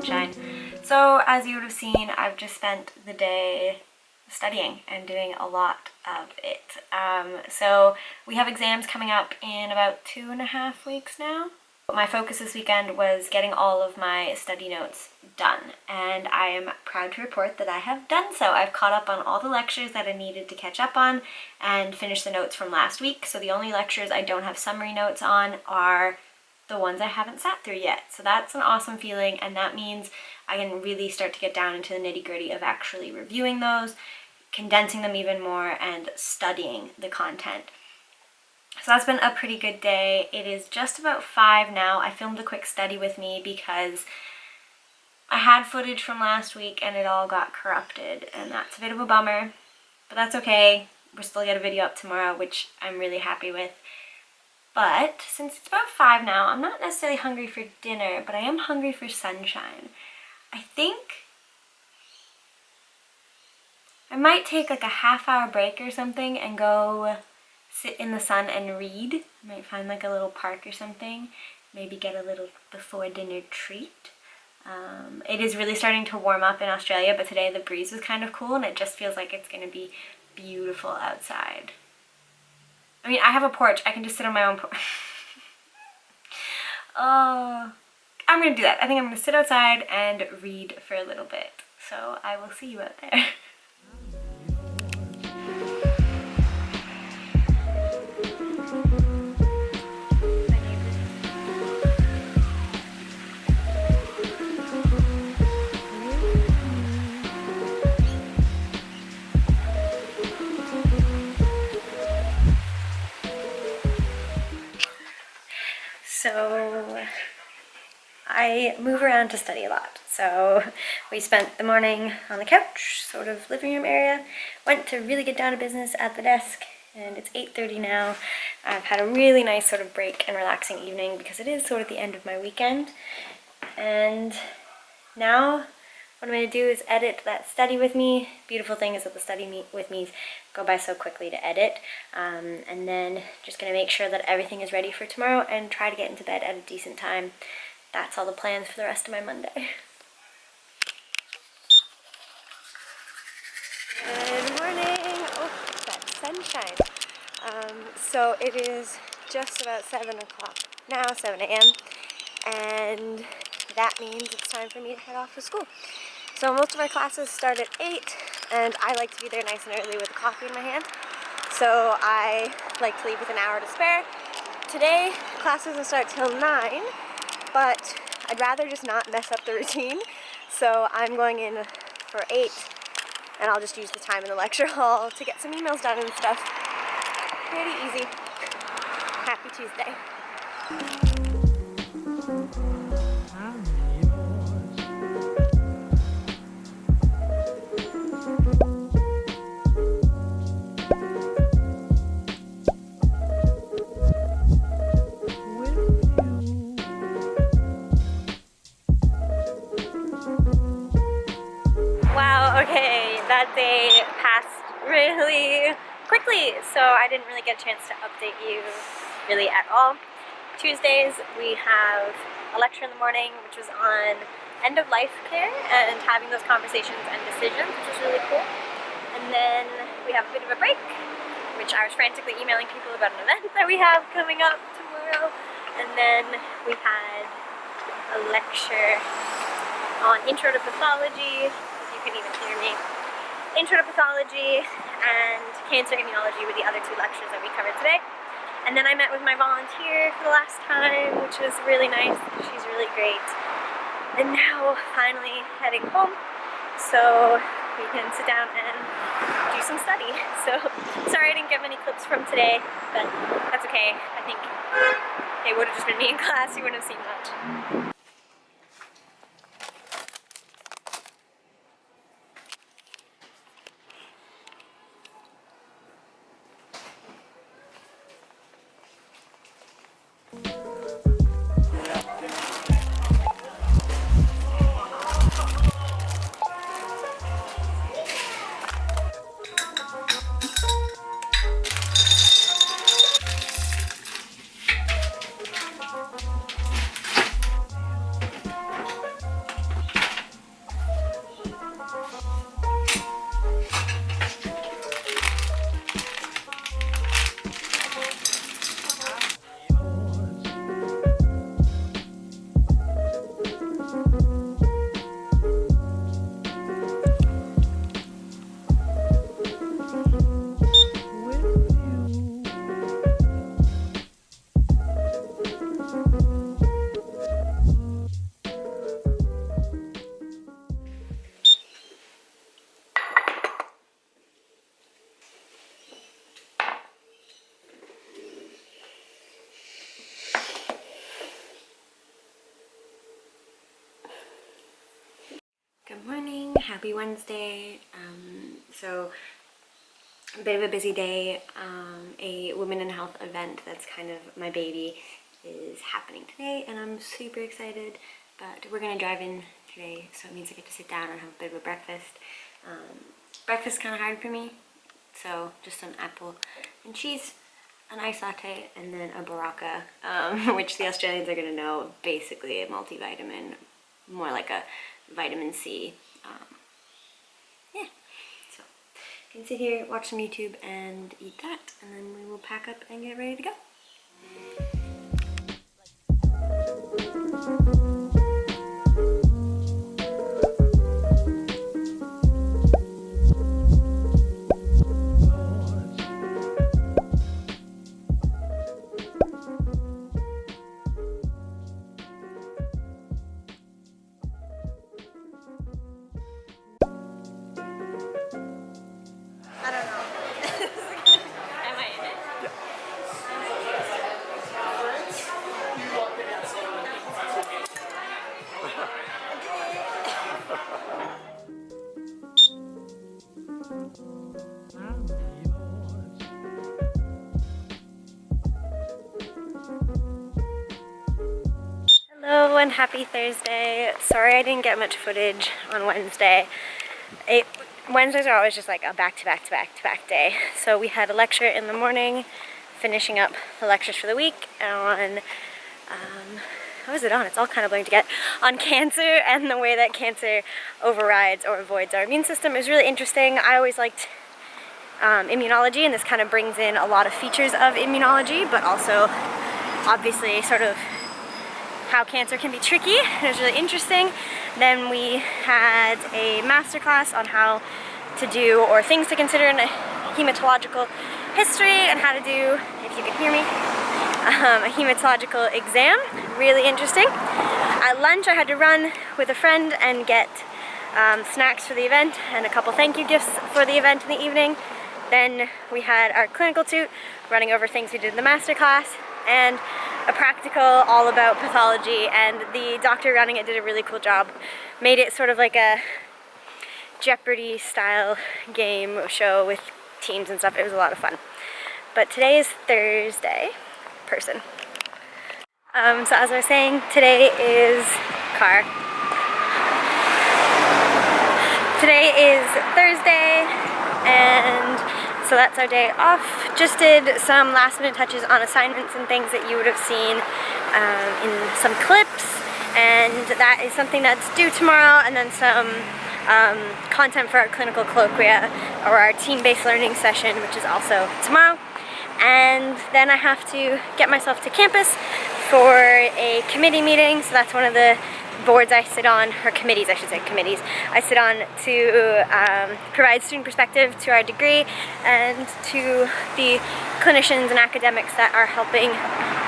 sunshine. So as you would have seen, I've just spent the day studying and doing a lot of it. So we have exams coming up in about 2.5 weeks now. My focus this weekend was getting all of my study notes done, and I am proud to report that I have done so. I've caught up on all the lectures that I needed to catch up on and finish the notes from last week. So the only lectures I don't have summary notes on are the ones I haven't sat through yet. So that's an awesome feeling, and that means I can really start to get down into the nitty-gritty of actually reviewing those, condensing them even more, and studying the content. So that's been a pretty good day. It is just about 5 now. I filmed a quick study with me because I had footage from last week and it all got corrupted, and that's a bit of a bummer, but that's okay. We'll still get a video up tomorrow, which I'm really happy with. But since it's about 5 now, I'm not necessarily hungry for dinner, but I am hungry for sunshine. I think I might take like a half-hour break or something and go sit in the sun and read. I might find like a little park or something, maybe get a little before dinner treat. It is really starting to warm up in Australia, but today the breeze was kind of cool and it just feels like it's going to be beautiful outside. I mean, I have a porch. I can just sit on my own porch. Oh, I'm going to do that. I think I'm going to sit outside and read for a little bit. So I will see you out there. So I move around to study a lot. So we spent the morning on the couch, sort of living room area, went to really get down to business at the desk, and it's 8:30 now. I've had a really nice sort of break and relaxing evening because it is sort of the end of my weekend. And now what I'm going to do is edit that study with me. Beautiful thing is that the study with me's go by so quickly to edit. And then just going to make sure that everything is ready for tomorrow and try to get into bed at a decent time. That's all the plans for the rest of my Monday. Good morning! Oh, that sunshine. So it is just about 7 o'clock now, 7 a.m. And that means it's time for me to head off to school. So most of my classes start at 8, and I like to be there nice and early with a coffee in my hand. So I like to leave with an hour to spare. Today, class doesn't start till 9, but I'd rather just not mess up the routine. So I'm going in for 8, and I'll just use the time in the lecture hall to get some emails done and stuff. Pretty easy. Happy Tuesday. Wow, okay, that day passed really quickly, so I didn't really get a chance to update you really at all. Tuesdays we have a lecture in the morning, which was on end-of-life care and having those conversations and decisions, which was really cool. And then we have a bit of a break, which I was frantically emailing people about an event that we have coming up tomorrow. And then we had a lecture on Intro to Pathology, if you can even hear me. Intro to Pathology and Cancer Immunology were the other 2 lectures that we covered today. And then I met with my volunteer for the last time, which was really nice. She's really great. And now, finally heading home, so we can sit down and do some study. So, sorry I didn't get many clips from today, but that's okay. I think it would have just been me in class, you wouldn't have seen much. happy Wednesday. So a bit of a busy day. A Women in Health event that's kind of my baby is happening today, and I'm super excited. But we're gonna drive in today, so it means I get to sit down and have a bit of a breakfast. Breakfast is kind of hard for me, so just some apple and cheese, an iced latte, and then a Baraka, which the Australians are gonna know, basically a multivitamin, more like a vitamin C. Yeah, so I can sit here, watch some YouTube, and eat that, and then we will pack up and get ready to go. I don't know. Am I in it? Hello and happy Thursday. Sorry I didn't get much footage on Wednesday. Wednesdays are always just like a back-to-back day. So we had a lecture in the morning, finishing up the lectures for the week on, what was it on? It's all kind of blurring together. On cancer and the way that cancer overrides or avoids our immune system. It was really interesting. I always liked immunology, and this kind of brings in a lot of features of immunology, but also obviously sort of how cancer can be tricky. It was really interesting. Then we had a masterclass on how to do, or things to consider in a hematological history, and how to do, if you can hear me, a hematological exam. Really interesting. At lunch I had to run with a friend and get snacks for the event and a couple thank you gifts for the event in the evening. Then we had our clinical toot running over things we did in the masterclass, and a practical all about pathology, and the doctor running it did a really cool job. Made it sort of like a Jeopardy style game show with teams and stuff. It was a lot of fun. But today is Thursday. So as I was saying, today is Today is Thursday, and so that's our day off. Just did some last minute touches on assignments and things that you would have seen in some clips, and that is something that's due tomorrow, and then some content for our clinical colloquia, or our team-based learning session, which is also tomorrow. And then I have to get myself to campus for a committee meeting, so that's one of the boards I sit on, or committees I should say, committees I sit on to provide student perspective to our degree and to the clinicians and academics that are helping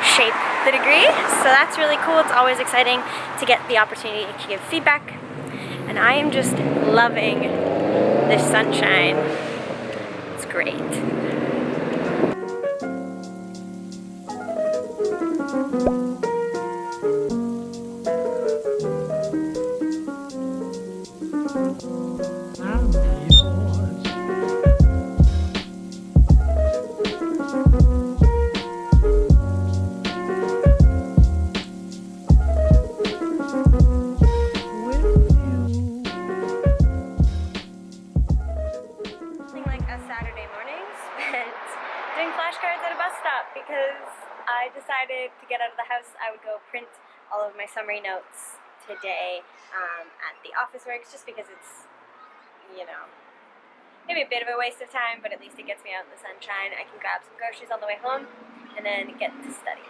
shape the degree. So that's really cool. It's always exciting to get the opportunity to give feedback, and I am just loving this sunshine. It's great. Doing flashcards at a bus stop because I decided to get out of the house. I would go print all of my summary notes today at the office works, just because it's, you know, maybe a bit of a waste of time, but at least it gets me out in the sunshine. I can grab some groceries on the way home and then get to study.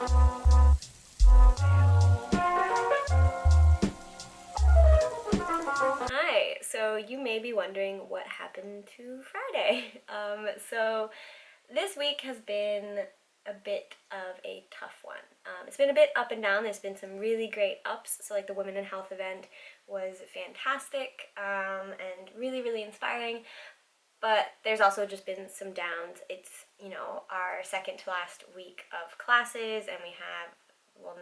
Bye. Okay, so you may be wondering what happened to Friday. So this week has been a bit of a tough one. It's been a bit up and down. There's been some really great ups. So like the Women in Health event was fantastic and really, really inspiring. But there's also just been some downs. It's, our second to last week of classes, and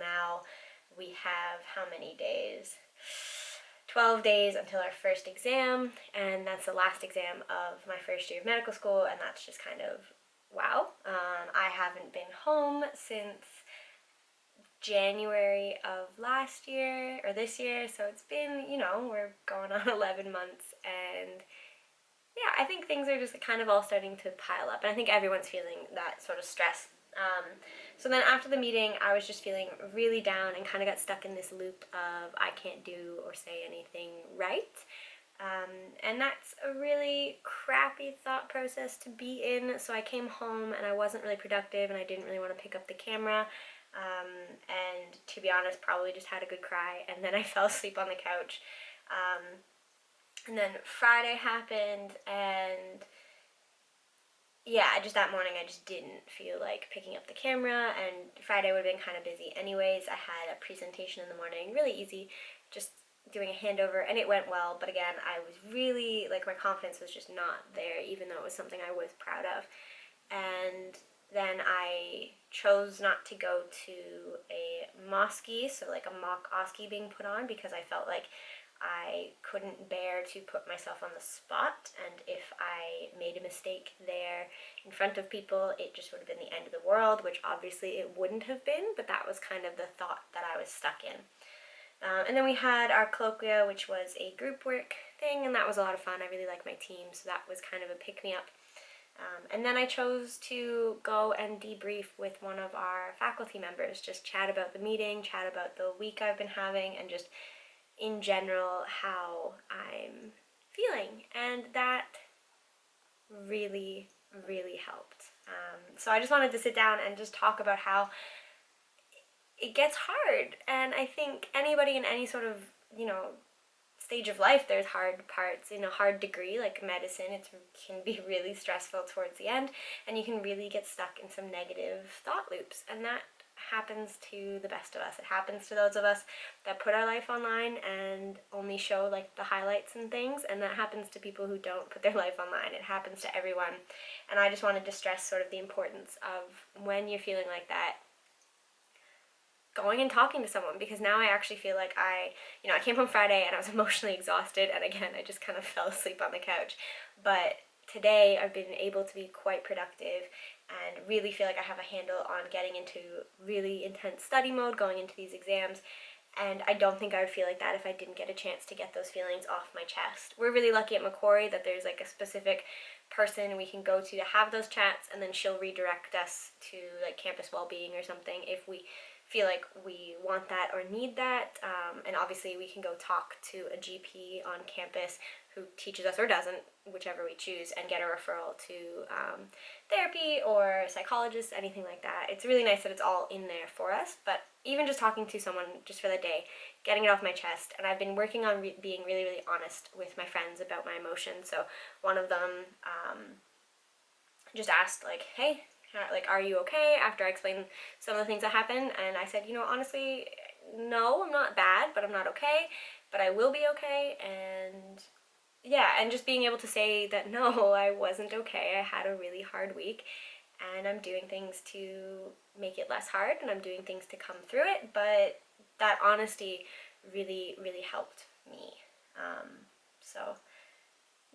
now we have how many days? 12 days until our first exam, and that's the last exam of my first year of medical school, and that's just kind of wow. I haven't been home since January of last year, or this year, so it's been, we're going on 11 months, and yeah, I think things are just kind of all starting to pile up, and I think everyone's feeling that sort of stress. So then after the meeting, I was just feeling really down and kind of got stuck in this loop of I can't do or say anything right. And that's a really crappy thought process to be in. So I came home and I wasn't really productive and I didn't really want to pick up the camera. And to be honest, probably just had a good cry, and then I fell asleep on the couch. And then Friday happened, and yeah, just that morning I just didn't feel like picking up the camera, and Friday would have been kind of busy anyways. I had a presentation in the morning, really easy, just doing a handover, and it went well, but again, I was really, my confidence was just not there, even though it was something I was proud of. And then I chose not to go to a mosque, so like a mock OSCE being put on, because I felt like I couldn't bear to put myself on the spot, and if I made a mistake there in front of people, it just would have been the end of the world, which obviously it wouldn't have been, but that was kind of the thought that I was stuck in. And then we had our colloquia, which was a group work thing, and that was a lot of fun. I really like my team, so that was kind of a pick-me-up. And then I chose to go and debrief with one of our faculty members, just chat about the meeting, chat about the week I've been having, and just in general how I'm feeling, and that really, really helped. So I just wanted to sit down and just talk about how it gets hard, and I think anybody in any sort of, stage of life, there's hard parts. In a hard degree like medicine, it can be really stressful towards the end, and you can really get stuck in some negative thought loops, and that happens to the best of us. It happens to those of us that put our life online and only show the highlights and things, and that happens to people who don't put their life online. It happens to everyone, and I just wanted to stress sort of the importance of, when you're feeling like that, going and talking to someone, because now I actually feel like I came home Friday and I was emotionally exhausted, and again, I just kind of fell asleep on the couch. But today I've been able to be quite productive and really feel like I have a handle on getting into really intense study mode going into these exams. And I don't think I would feel like that if I didn't get a chance to get those feelings off my chest. We're really lucky at Macquarie that there's a specific person we can go to have those chats, and then she'll redirect us to campus well-being or something if we feel like we want that or need that. And obviously we can go talk to a GP on campus who teaches us or doesn't, whichever we choose, and get a referral to therapy or psychologist, anything like that. It's really nice that it's all in there for us, but even just talking to someone just for the day, getting it off my chest. And I've been working on being really, really honest with my friends about my emotions. So one of them just asked, hey, are you okay, after I explained some of the things that happened, and I said, honestly, no, I'm not bad, but I'm not okay, but I will be okay. And yeah, and just being able to say that no, I wasn't okay, I had a really hard week, and I'm doing things to make it less hard, and I'm doing things to come through it, but that honesty really, really helped me. So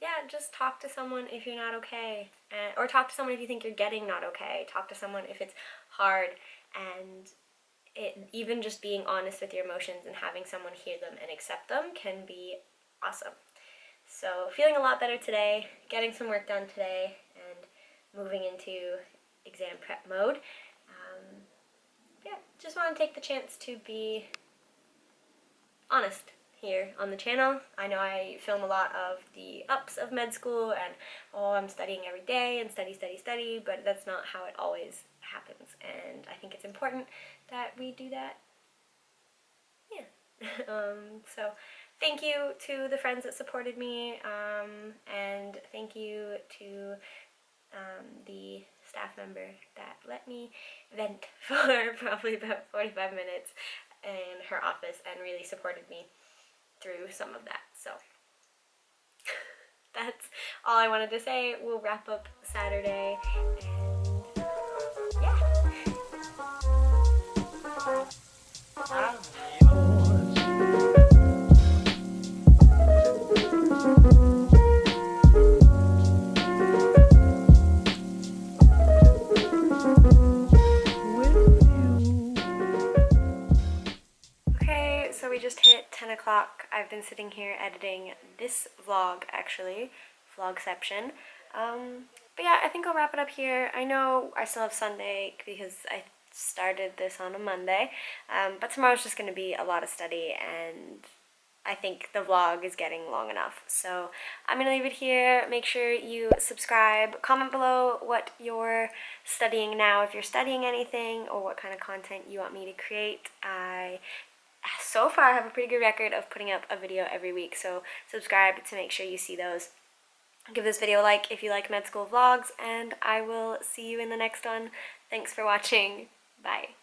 yeah, just talk to someone if you're not okay, or talk to someone if you think you're getting not okay. Talk to someone if it's hard, and even just being honest with your emotions and having someone hear them and accept them can be awesome. So feeling a lot better today, getting some work done today, and moving into exam prep mode. Yeah, just want to take the chance to be honest here on the channel. I know I film a lot of the ups of med school and, I'm studying every day and study, but that's not how it always happens, and I think it's important that we do that. Yeah. So thank you to the friends that supported me, and thank you to the staff member that let me vent for probably about 45 minutes in her office and really supported me through some of that. So that's all I wanted to say. We'll wrap up Saturday, and okay, so we just hit 10 o'clock. I've been sitting here editing this vlog, actually, vlogception. But yeah, I think I'll wrap it up here. I know I still have Sunday because I started this on a Monday, but tomorrow's just going to be a lot of study, and I think the vlog is getting long enough. So I'm going to leave it here. Make sure you subscribe. Comment below what you're studying now, if you're studying anything, or what kind of content you want me to create. So far, have a pretty good record of putting up a video every week, so subscribe to make sure you see those. Give this video a like if you like med school vlogs, and I will see you in the next one. Thanks for watching. Bye.